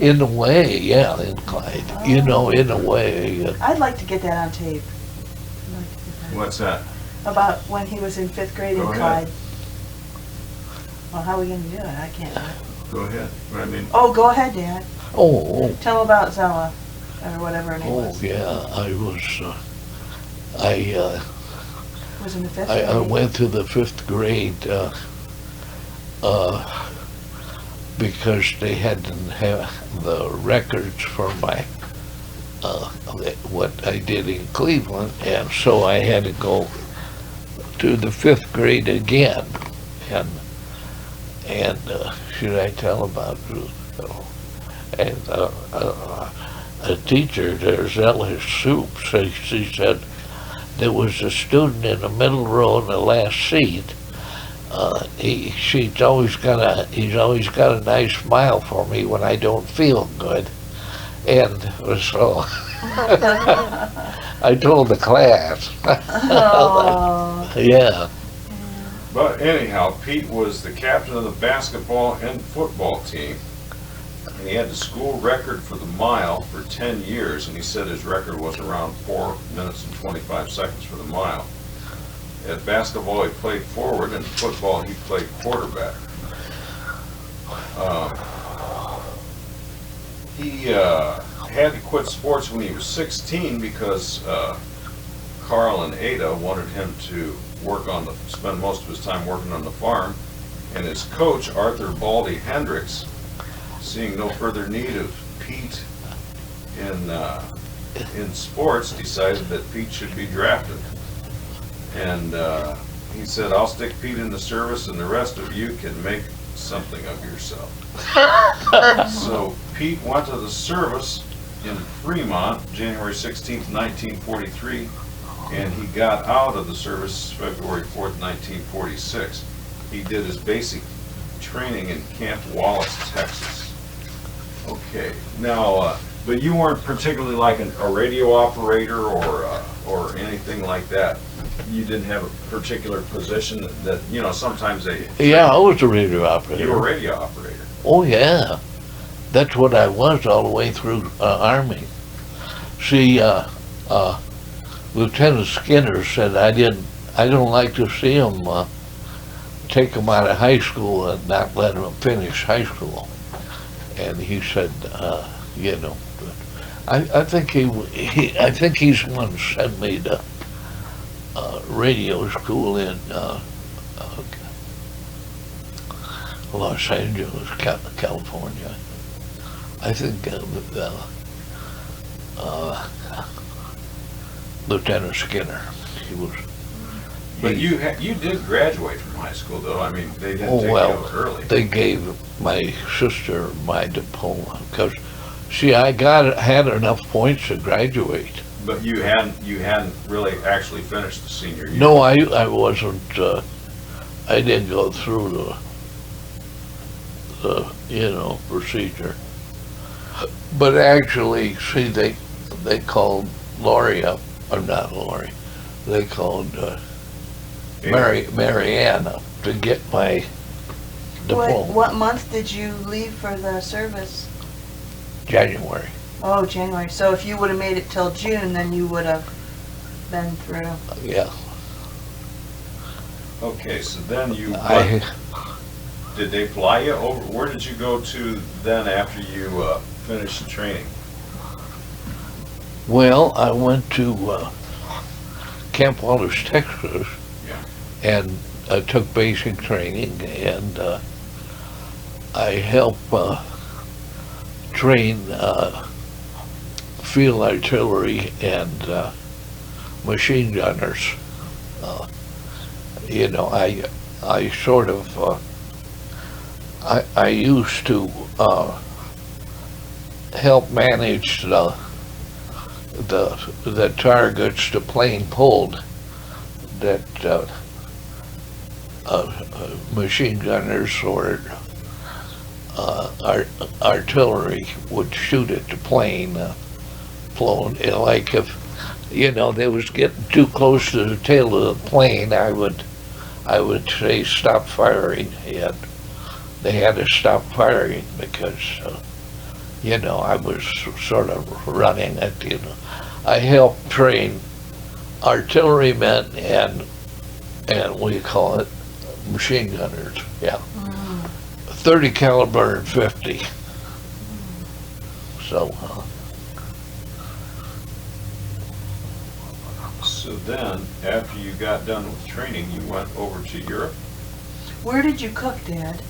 In a way, yeah, in Clyde. You know, in a way. I'd like to get that on tape. I'd like to get that. What's that? About when he was in 5th grade in Go ahead. Clyde. Well, how are we gonna do it? I can't do it. Go ahead. I mean, Oh, go ahead, Dad. Oh, Tell about Zella, or whatever her name oh, was. yeah. I Was in the 5th grade. I went to the 5th grade because they hadn't have the records for my what I did in Cleveland, and so I had to go to the 5th grade again. And should I tell about and a teacher there, Zella Soup, she said there was a student in the middle row in the last seat. He's always got a nice smile for me when I don't feel good, and so I told the class. Oh. Yeah. but anyhow, Pete was the captain of the basketball and football team. And he had the school record for the mile for 10 years, and he said his record was around 4 minutes and 25 seconds for the mile. At basketball, he played forward, and football, he played quarterback. He had to quit sports when he was 16 because Carl and Ada wanted him to spend most of his time working on the farm, and his coach, Arthur Baldy Hendricks, seeing no further need of Pete in sports, decided that Pete should be drafted. And he said, "I'll stick Pete in the service, and the rest of you can make something of yourself." So Pete went to the service in Fremont, January 16th, 1943, and he got out of the service February 4th, 1946. He did his basic training in Camp Wallace, Texas. Okay, now, but you weren't particularly like a radio operator or anything like that. You didn't have a particular position that sometimes they. Yeah, I was a radio operator. You were a radio operator. Oh yeah, that's what I was all the way through Army. See, Lieutenant Skinner said I don't like to see him take him out of high school and not let him finish high school. And he said, I think he's the one who sent me to radio school in Los Angeles, California. I think Lieutenant Skinner. He was. But you did graduate from high school, though. I mean, they didn't take you out early. They gave my sister my diploma because, see, I had enough points to graduate. But you hadn't really actually finished the senior year. No, I wasn't. I didn't go through the procedure. But actually, see, they called Lori up, or not Lori. They called Mariana to get my diploma. What month did you leave for the service? January. Oh, January. So if you would have made it till June, then you would have been through. Yeah. Okay, so then did they fly you over? Where did you go to then after you finished the training? Well, I went to Camp Wallace, Texas, and I took basic training, and I helped train field artillery and machine gunners. I sort of I used to help manage the targets the plane pulled that machine gunners or artillery would shoot at the plane flown. Like if they was getting too close to the tail of the plane, I would say stop firing, and they had to stop firing because you know, I was sort of running it, you know. I helped train artillerymen and what do you call it, machine gunners, yeah. 30 caliber and 50. So, So then, after you got done with training, you went over to Europe? Where did you cook, Dad?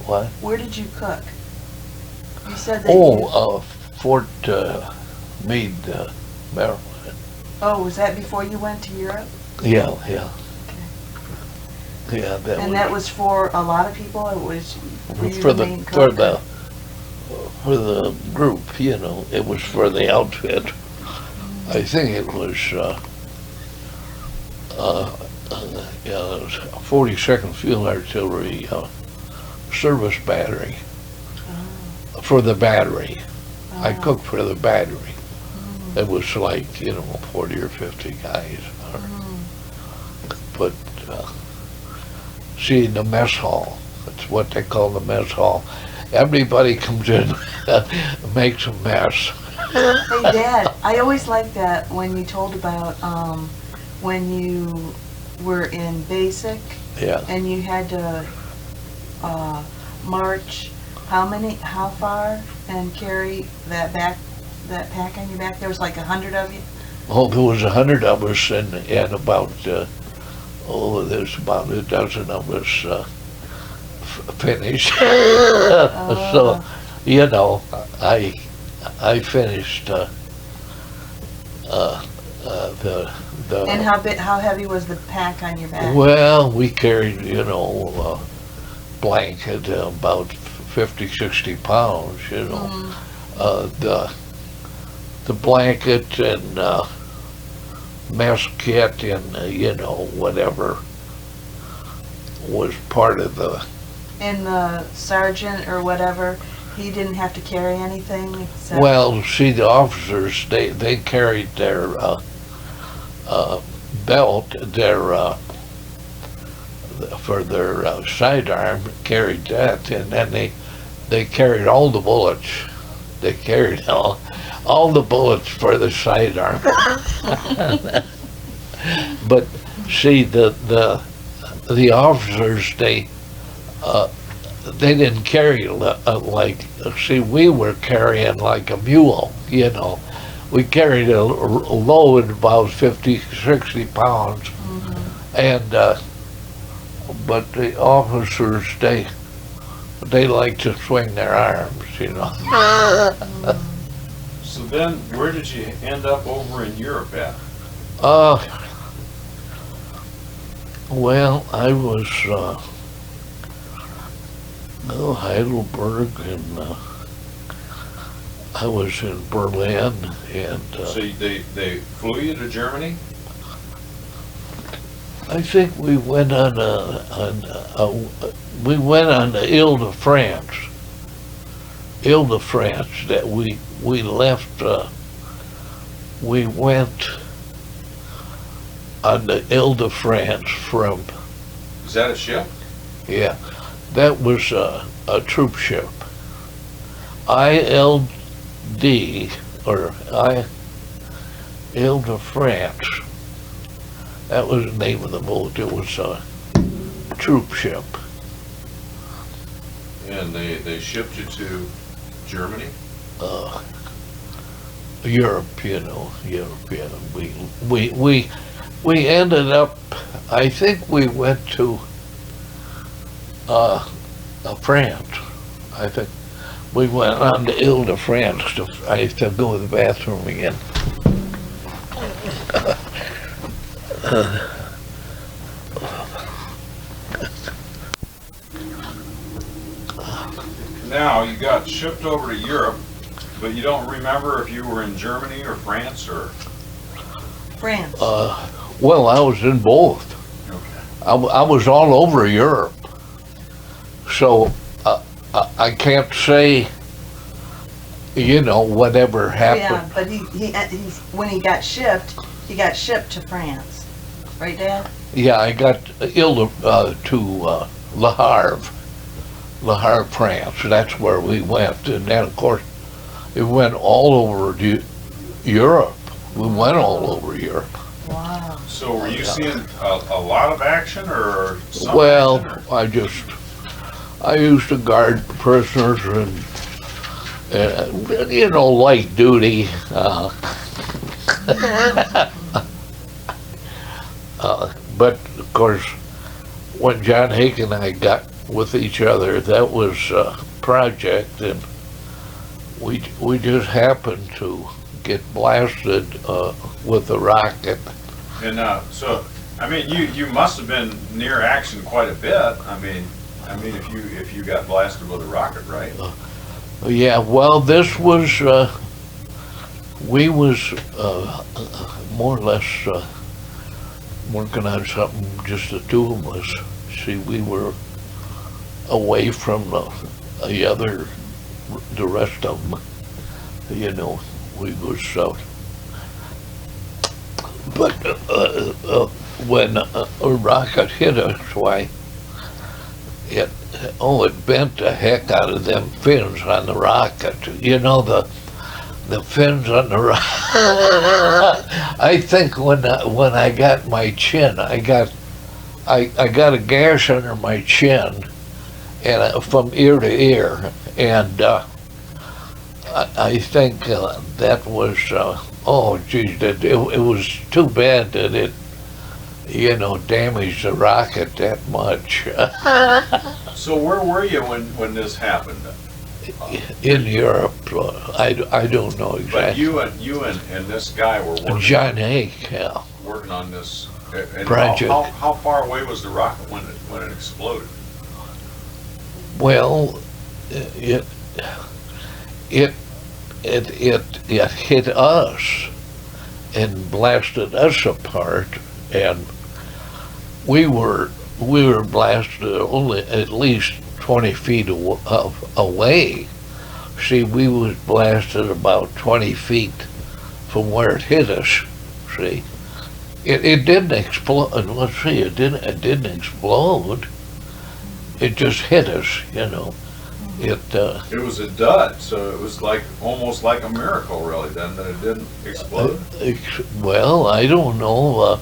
what? Where did you cook? You said that you... Fort Meade, Maryland. Oh, was that before you went to Europe? Yeah, yeah. Yeah, And that was for a lot of people? It was were you for the the main for cook? for the group, you know. It was for the outfit. I think it was yeah, it was 42nd Field Artillery service battery for the battery. I cooked for the battery. It was like, you know, 40 or 50 guys. But see, the mess hall, that's what they call the mess hall. Everybody comes in and makes a mess. Hey, Dad, I always liked that when you told about when you were in basic Yeah. and you had to march how far and carry that pack on your back? There was like 100 of you? Oh, there was 100 of us and about, there's about a dozen of us finished. So, you know, I finished the And how heavy was the pack on your back? well, we carried, you know, blanket about 50, 60 pounds, you know. The blanket and mess kit and, you know, whatever was part of the, And the sergeant or whatever, he didn't have to carry anything except... well, see, the officers, they carried their belt, their for their sidearm, carried that, and then they carried all the bullets. They carried all the bullets for the sidearm. But see, the officers, they didn't carry like, see, we were carrying like a mule, you know. We carried a load about 50, 60 pounds, and but the officers, they like to swing their arms, you know. So then, where did you end up over in Europe at? Well, I was Heidelberg, and I was in Berlin, and So they flew you to Germany? I think we went on the Ile-de-France. Ile-de-France, that we left. We went on the Ile-de-France from. Is that a ship? Yeah, that was a troop ship. ILD or Ile-de-France. That was the name of the boat. It was a troop ship. And they shipped you to Germany? Europe, you know, Europe. Yeah. We ended up. I think we went to France. I think we went on to Ile-de-France. I have to go to the bathroom again. Now, you got shipped over to Europe, but you don't remember if you were in Germany or France or... France. Well, I was in both. Okay. I was all over Europe. So I can't say, you know, whatever happened. Yeah, but he's when he got shipped to France. Right, Dad? Yeah, I got to Le Havre, France. That's where we went. And then, of course, It went all over Europe. We went all over Europe. Wow. So were you seeing a lot of action or some Well, action, I used to guard prisoners and you know, light duty. But of course, when John Hake and I got with each other, that was a project, and we just happened to get blasted with a rocket. and so, I mean, you must have been near action quite a bit. I mean, if you got blasted with a rocket, right? Yeah, well, this was, we was more or less working on something, just the two of us. See, we were away from the rest of them, you know, we was, but when a rocket hit us, why, it bent the heck out of them fins on the rocket. You know, the fins on the rocket. I think when I got my chin, I got a gash under my chin, and from ear to ear, and I think that was oh geez, it was too bad that it, you know, damaged the rocket that much. So where were you when this happened? In Europe, I don't know exactly. But you and this guy were working. John Hake, yeah. Working on this. And Project. how far away was the rocket when it exploded? Well, it hit us and blasted us apart, and we were blasted only at least 20 feet away. See, we was blasted about 20 feet from where it hit us. See, it didn't explode. Let's see, it didn't explode. It just hit us, you know. It was a dud, so it was almost like a miracle, really, then, that it didn't explode. Well, I don't know.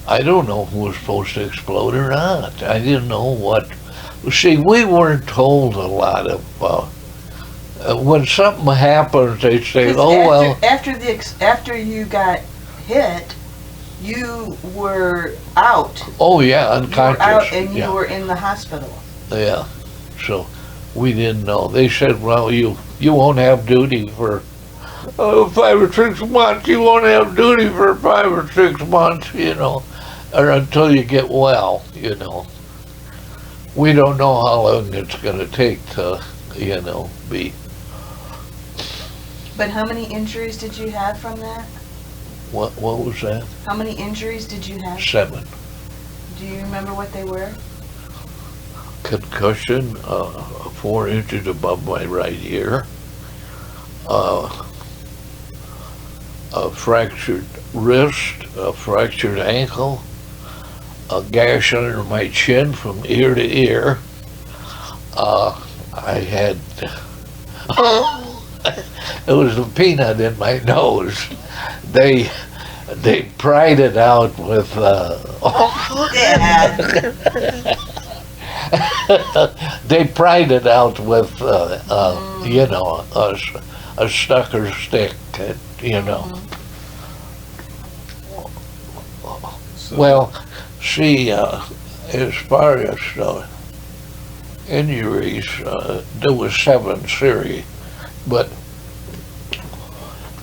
I don't know if it was supposed to explode or not. I didn't know what. See, we weren't told a lot of. When something happens, they say, "Oh well." After you got hit, you were out. Oh yeah, unconscious. You were out and you yeah. were in the hospital. Yeah, so we didn't know. They said, "Well, you won't have duty for 5 or 6 months. You won't have duty for 5 or 6 months, you know, or until you get well, you know." We don't know how long it's going to take to, you know, be. But how many injuries did you have from that? What was that? How many injuries did you have? 7. Do you remember what they were? Concussion, 4 inches above my right ear, a fractured wrist, a fractured ankle, a gash under my chin from ear to ear. I had, it was a peanut in my nose. They pried it out with, Dad. they pried it out with, you know, a sucker stick, you know. Well, see, as far as injuries, there was 7 serious, but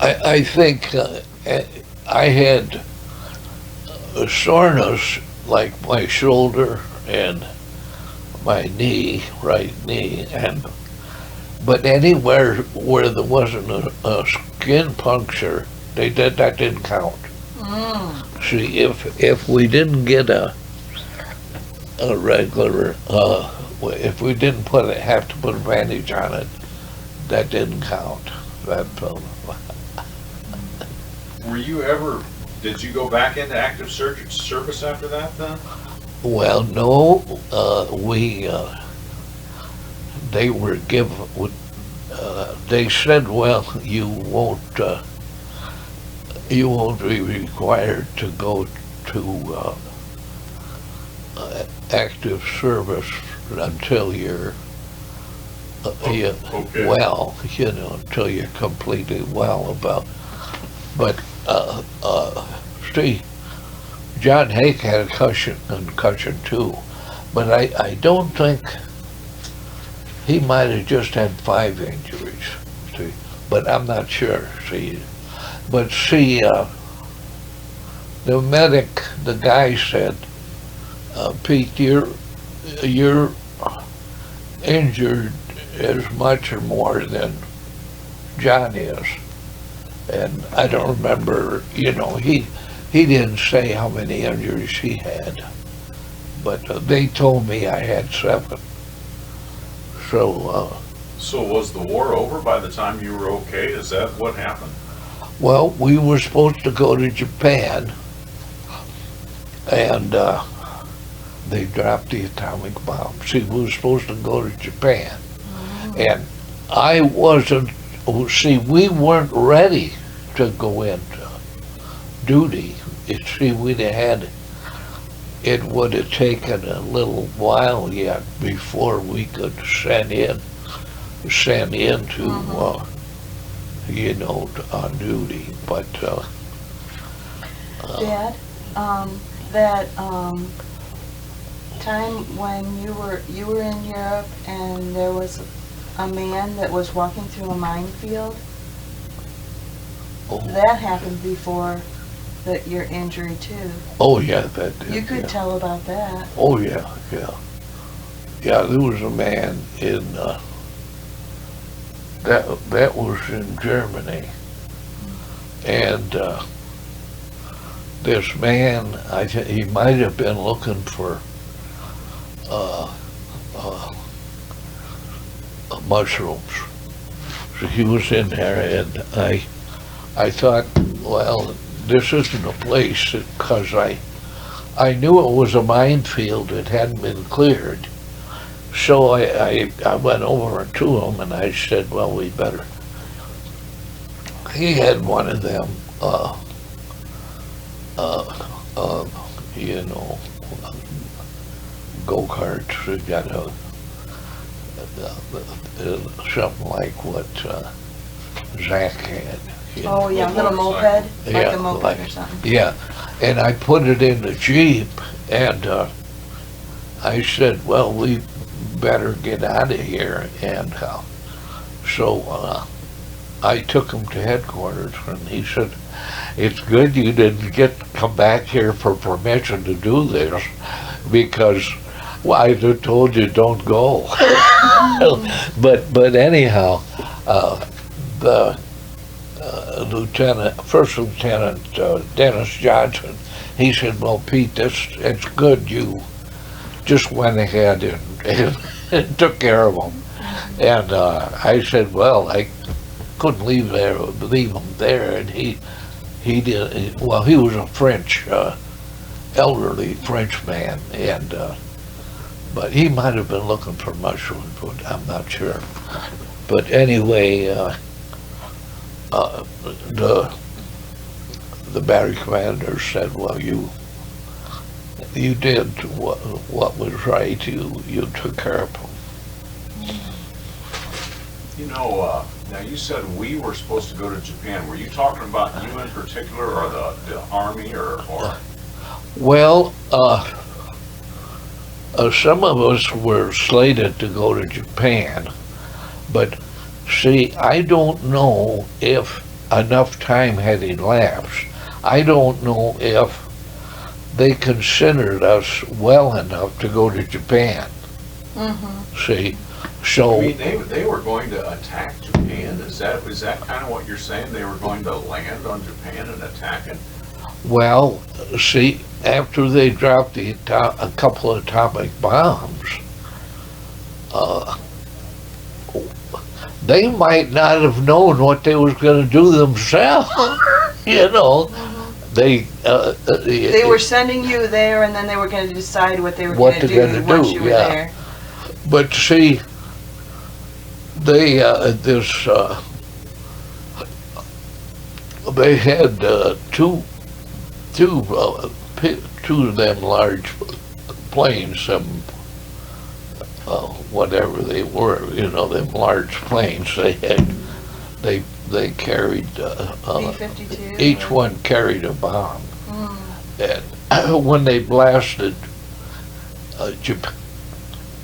I think I had a soreness like my shoulder and my knee, right knee, but anywhere where there wasn't a skin puncture, that didn't count. See, if we didn't get a regular, if we didn't have to put a bandage on it, that didn't count. Were you did you go back into active service after that then? Well, no, they were they said, well, you won't be required to go to active service until you're Okay. well, until you're completely well but see, John Hake had a concussion too, but I don't think, he might have just had 5 injuries, see, but I'm not sure, see. But see, the medic, the guy said, Pete, you're injured as much or more than John is. And I don't remember, he didn't say how many injuries he had, but they told me I had 7. So, So was the war over by the time you were okay? Is that what happened? well, we were supposed to go to Japan, and they dropped the atomic bomb. See, we were supposed to go to Japan, and I wasn't, see, we weren't ready to go into duty. See, we'd have had, it would have taken a little while yet before we could send into, on duty, but, Dad, that time when you were in Europe and there was a man that was walking through a minefield, oh, that happened before your injury too. oh yeah, that did, You could yeah. tell about that. Oh yeah, yeah. Yeah, there was a man in, that was in Germany. And this man, he might have been looking for mushrooms. So he was in there, and I thought, well, this isn't a place, because I knew it was a minefield that hadn't been cleared. So I went over to him and I said, well, we better. He had one of them, go-karts. He got something like what Zach had. Oh yeah, little moped, like Yeah, a moped like- or something. Yeah, and I put it in the Jeep, and I said, well, we better get out of here, and so I took him to headquarters, and he said, it's good you didn't come back here for permission to do this, because I'd have told you don't go. But anyhow, the First Lieutenant Dennis Johnson, he said, well, Pete, it's good you just went ahead and took care of him. And I said, well, I couldn't leave him there, and he did. Well, he was a French, elderly French man, and but he might have been looking for mushrooms, but I'm not sure. But anyway, the battery commander said, well, you did what was right. You took care of him. Now you said we were supposed to go to Japan. Were you talking about you in particular, or the Army, or? Well, some of us were slated to go to Japan, but see, I don't know if enough time had elapsed. I don't know if they considered us well enough to go to Japan. See, so. I mean, they were going to attack Japan. Is that kind of what you're saying? They were going to land on Japan and attack it? Well, see, after they dropped a couple of atomic bombs, they might not have known what they was going to do themselves. They were sending you there, and then they were going to decide what they were going to do once you were there. But see, they, they had two of them large planes, whatever they were, them large planes they had, they carried, B-52? each one carried a bomb. Mm. And when they blasted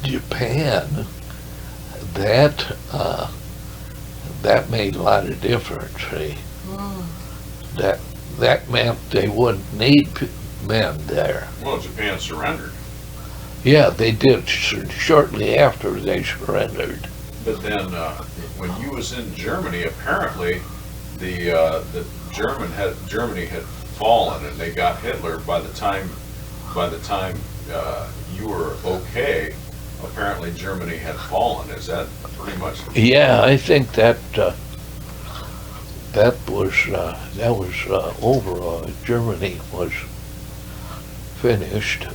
Japan, that made a lot of difference. See? Mm. That meant they wouldn't need men there. Well, Japan surrendered. Yeah, they did shortly after they surrendered. But then, when you was in Germany, apparently the Germany had fallen, and they got Hitler. By the time you were okay, apparently Germany had fallen. Is that pretty much? Yeah, I think that was over. Germany was finished.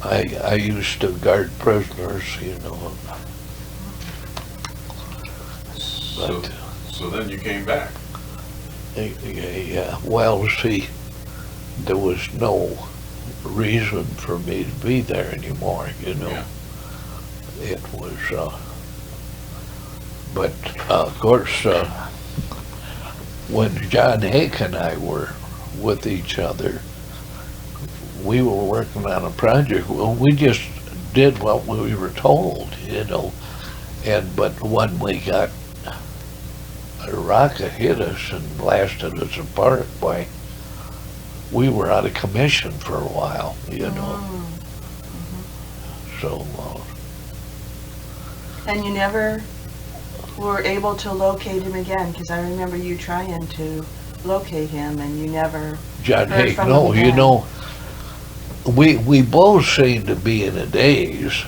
I used to guard prisoners, So, but so then you came back. yeah, well, see, there was no reason for me to be there anymore, Yeah. It was, but of course, when John Hake and I were with each other, we were working on a project. Well, we just did what we were told, but when we got a rocket hit us and blasted us apart, boy, we were out of commission for a while, So, And you never were able to locate him again, because I remember you trying to locate him, and you never John heard Hake, from no, him again. we both seemed to be in a daze,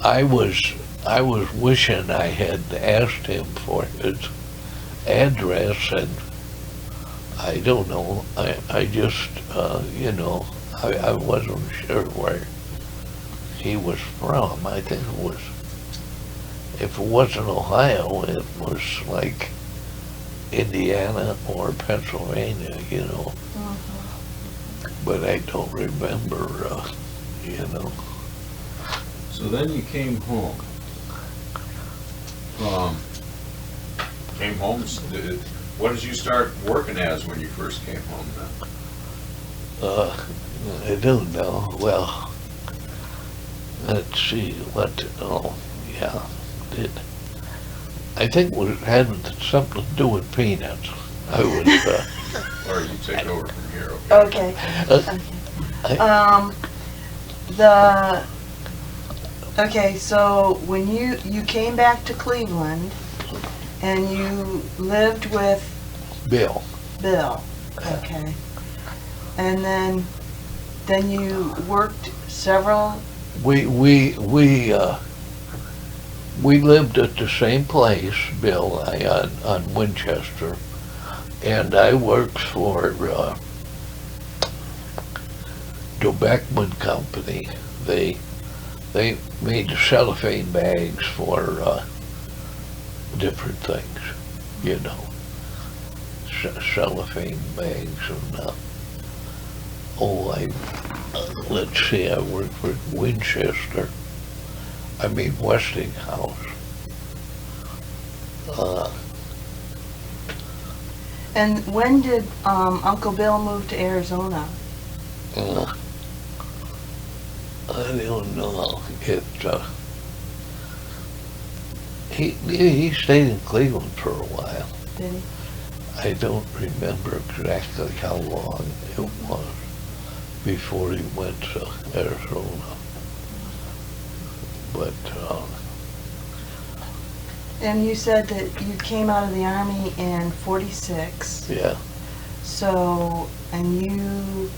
I was wishing I had asked him for his address, and I don't know, I just, I wasn't sure where he was from. I think it was, if it wasn't Ohio, it was like Indiana or Pennsylvania, but I don't remember, So then you came home. Came home. What did you start working as when you first came home then? I don't know. Well, let's see, I think it had something to do with peanuts. I was, Or you take over from here, Okay. Okay, so when you came back to Cleveland and you lived with Bill. Bill, okay, and then you worked several. We lived at the same place, Bill, on Winchester, and I worked for the Beckman Company. They made cellophane bags for different things, cellophane bags, and let's see, I worked for Westinghouse. And when did Uncle Bill move to Arizona? I don't know. He stayed in Cleveland for a while. Did he? I don't remember exactly how long it was before he went to Arizona. But And you said that you came out of the Army in '46. yeah, So, and you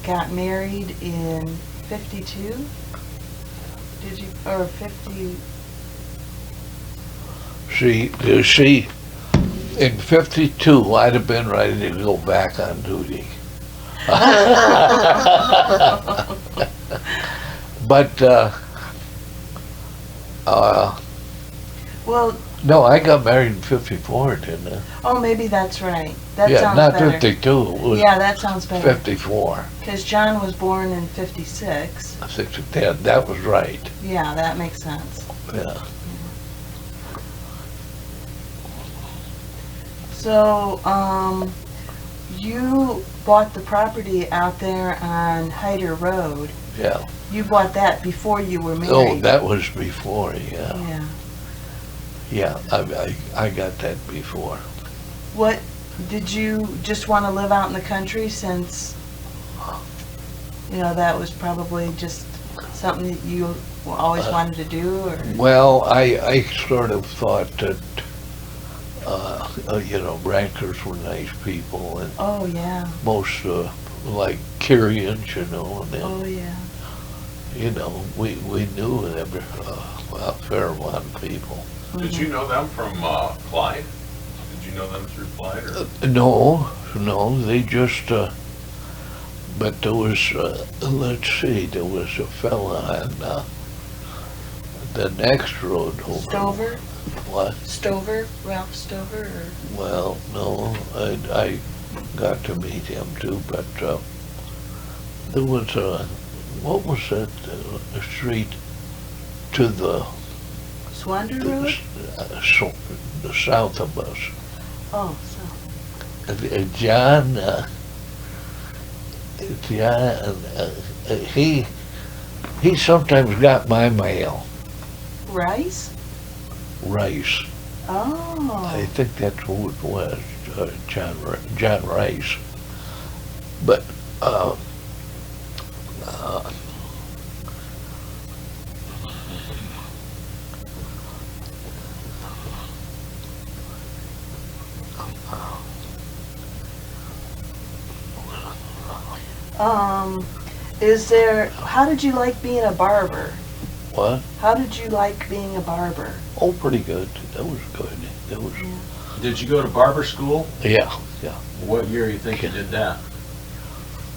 got married in '52? Did you, or 50? in '52, I'd have been ready to go back on duty. But, Well, no, I got married in 54, didn't I? oh, maybe that's right. That Yeah, sounds not better. 52, it was Yeah, that sounds better. 54. Because John was born in 56. 60, that was right, Yeah, that makes sense. yeah. So, you bought the property out there on Hyder Road. Yeah. You bought that before you were married. Oh, that was before, yeah. Yeah. Yeah, I got that before. What, did you just want to live out in the country since, that was probably just something that you always wanted to do, or? Well, I sort of thought that, ranchers were nice people, and Oh, yeah. most, like Kyrians, and then, Oh, yeah. we knew a fair amount of people. Did you know them from Clyde? Did you know them through Clyde? Or? No, they just, but there was, let's see, there was a fella on, the next road over. Stover? What? Stover? Ralph Stover, or? Well, no, I got to meet him too, but, there was what was that, street to the, Swander Road? the south of us? Oh, so. John, he sometimes got my mail, Rice? Rice. Oh. I think that's who it was, John Rice. But, how did you like being a barber? what? How did you like being a barber? Oh, pretty good. That was good. That was, Did you go to barber school? yeah. What year you think you did that?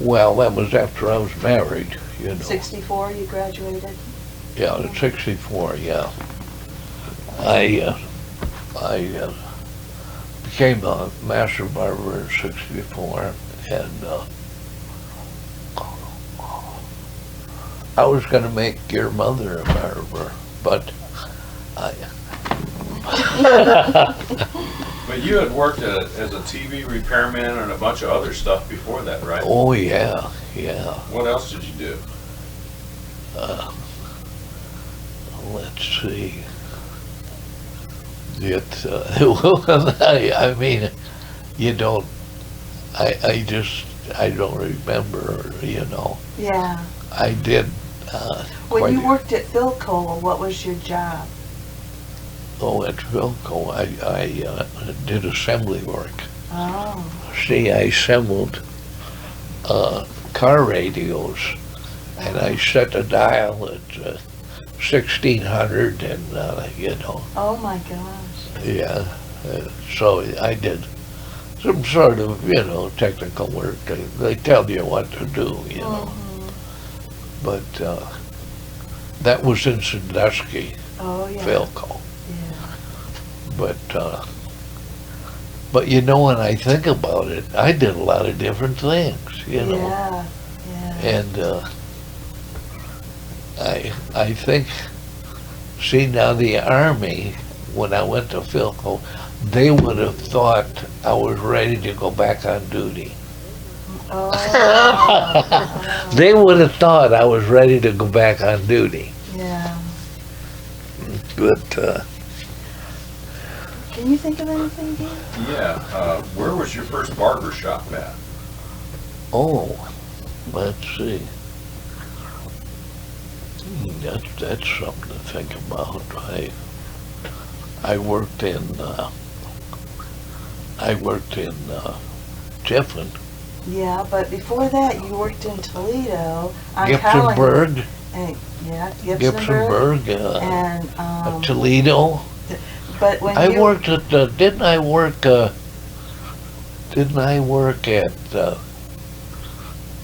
Well, that was after I was married, 64 you graduated? Yeah, in 64, yeah. I became a master barber in 64, and I was gonna make your mother a barber, but But you had worked as a TV repairman and a bunch of other stuff before that, right? oh, yeah. What else did you do? Let's see. I mean, I don't remember, Yeah. I did, When you worked at Philco, what was your job? at Philco, I did assembly work. Oh. See, I assembled, car radios, and I set the dial at, 1600, and, Oh my gosh. yeah, so I did some sort of, technical work. They tell you what to do, Mhm. but, that was in Sandusky, Oh, yeah. Philco. Yeah. But when I think about it, I did a lot of different things, Yeah. and I think, see, now the Army, when I went to Philco, they would have thought I was ready to go back on duty. Oh. They would have thought I was ready to go back on duty, Yeah. but Can you think of anything, Dan? Yeah, where was your first barber shop at? oh, let's see. That's something to think about. I worked in Tiffin, Yeah, but before that, you worked in Toledo on Gibsonburg, Gibsonburg, Gibsonburg, and Toledo. but when I you worked at, didn't I work at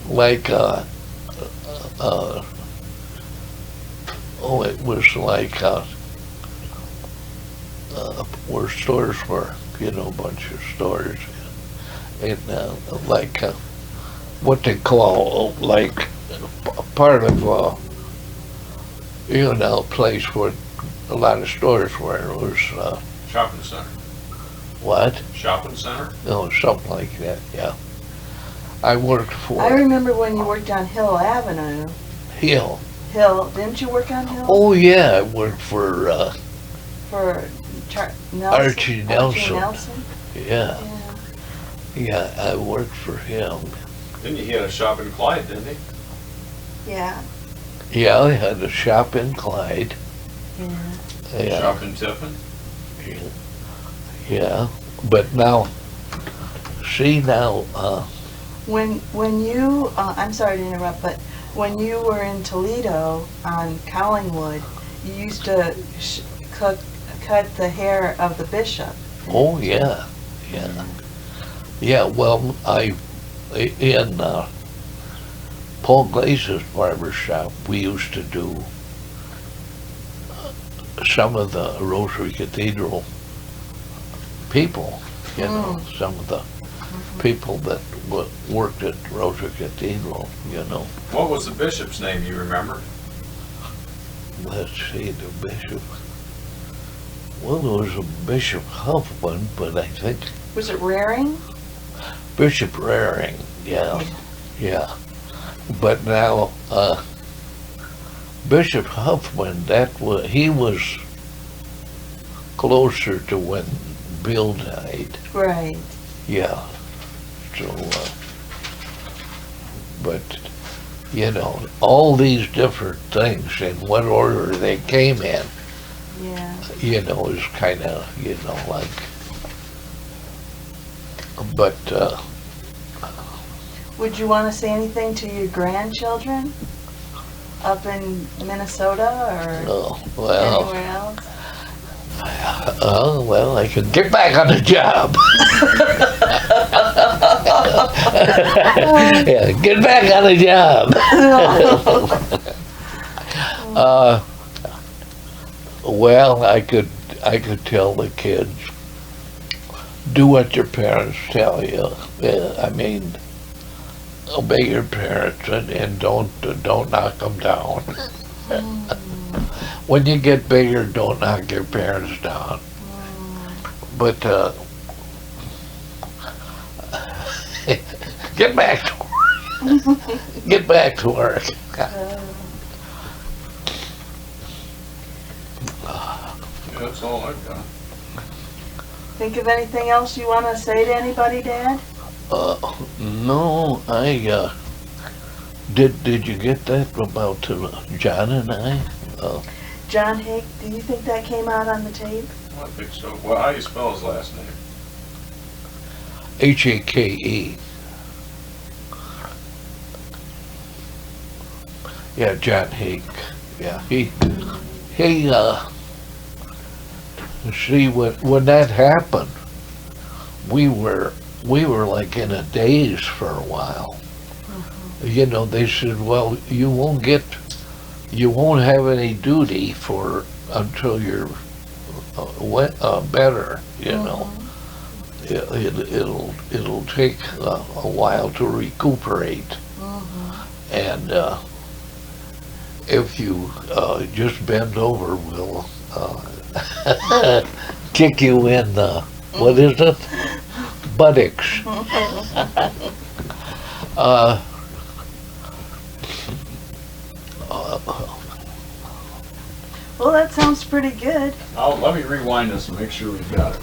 like, oh, it was like, where stores were, you know, a bunch of stores. And, like, what they call, like, part of, you know, a place where a lot of stores were. It was, Shopping center. what? Shopping center? No, something like that, yeah. I worked for I remember when you worked on Hill Avenue. Hill. Hill, didn't you work on Hill? Oh, yeah, I worked for, For Nelson? Archie Nelson. Nelson? yeah, Yeah. yeah, I worked for him. Then he had a shop in Clyde, didn't he? Yeah. Yeah, I had a shop in Clyde. Yeah. Yeah, Shop in Tiffin? yeah, but now, see now, When you, I'm sorry to interrupt, but when you were in Toledo on Collingwood, you used to cut the hair of the bishop. oh, yeah, yeah. Yeah, well, in Paul Glaze's barber shop, we used to do some of the Rosary Cathedral people, you know, some of the people that worked at Rosary Cathedral, you know. What was the bishop's name, you remember? Let's see, the bishop. Well, there was a Bishop Huffman, but I think Was it Raring? Bishop Raring, yeah, yeah. But now, Bishop Huffman, he was closer to when Bill died, Right. yeah. So, but, you know, all these different things in what order they came in, Yeah. you know, is kind of, you know, like, but, Would you want to say anything to your grandchildren up in Minnesota or well, anywhere else? oh, well, I could get back on the job. Yeah, get back on the job. Well, I could tell the kids, do what your parents tell you. I mean, obey your parents and don't knock them down. When you get bigger, don't knock your parents down. But get back to work. Get back to work. Yeah, that's all I've got. Think of anything else you want to say to anybody, Dad? No, did you get that about John and I? John Hake, do you think that came out on the tape? I think so. Well, how do you spell his last name? Hake. Yeah, John Hake. Yeah, he see, when that happened, we were like in a daze for a while. You know, they said, well, you won't have any duty until you're better, you know. It'll take a while to recuperate. And if you just bend over, we'll kick you in the, what is it? Buttocks. Well, that sounds pretty good. Let me rewind this and make sure we've got it.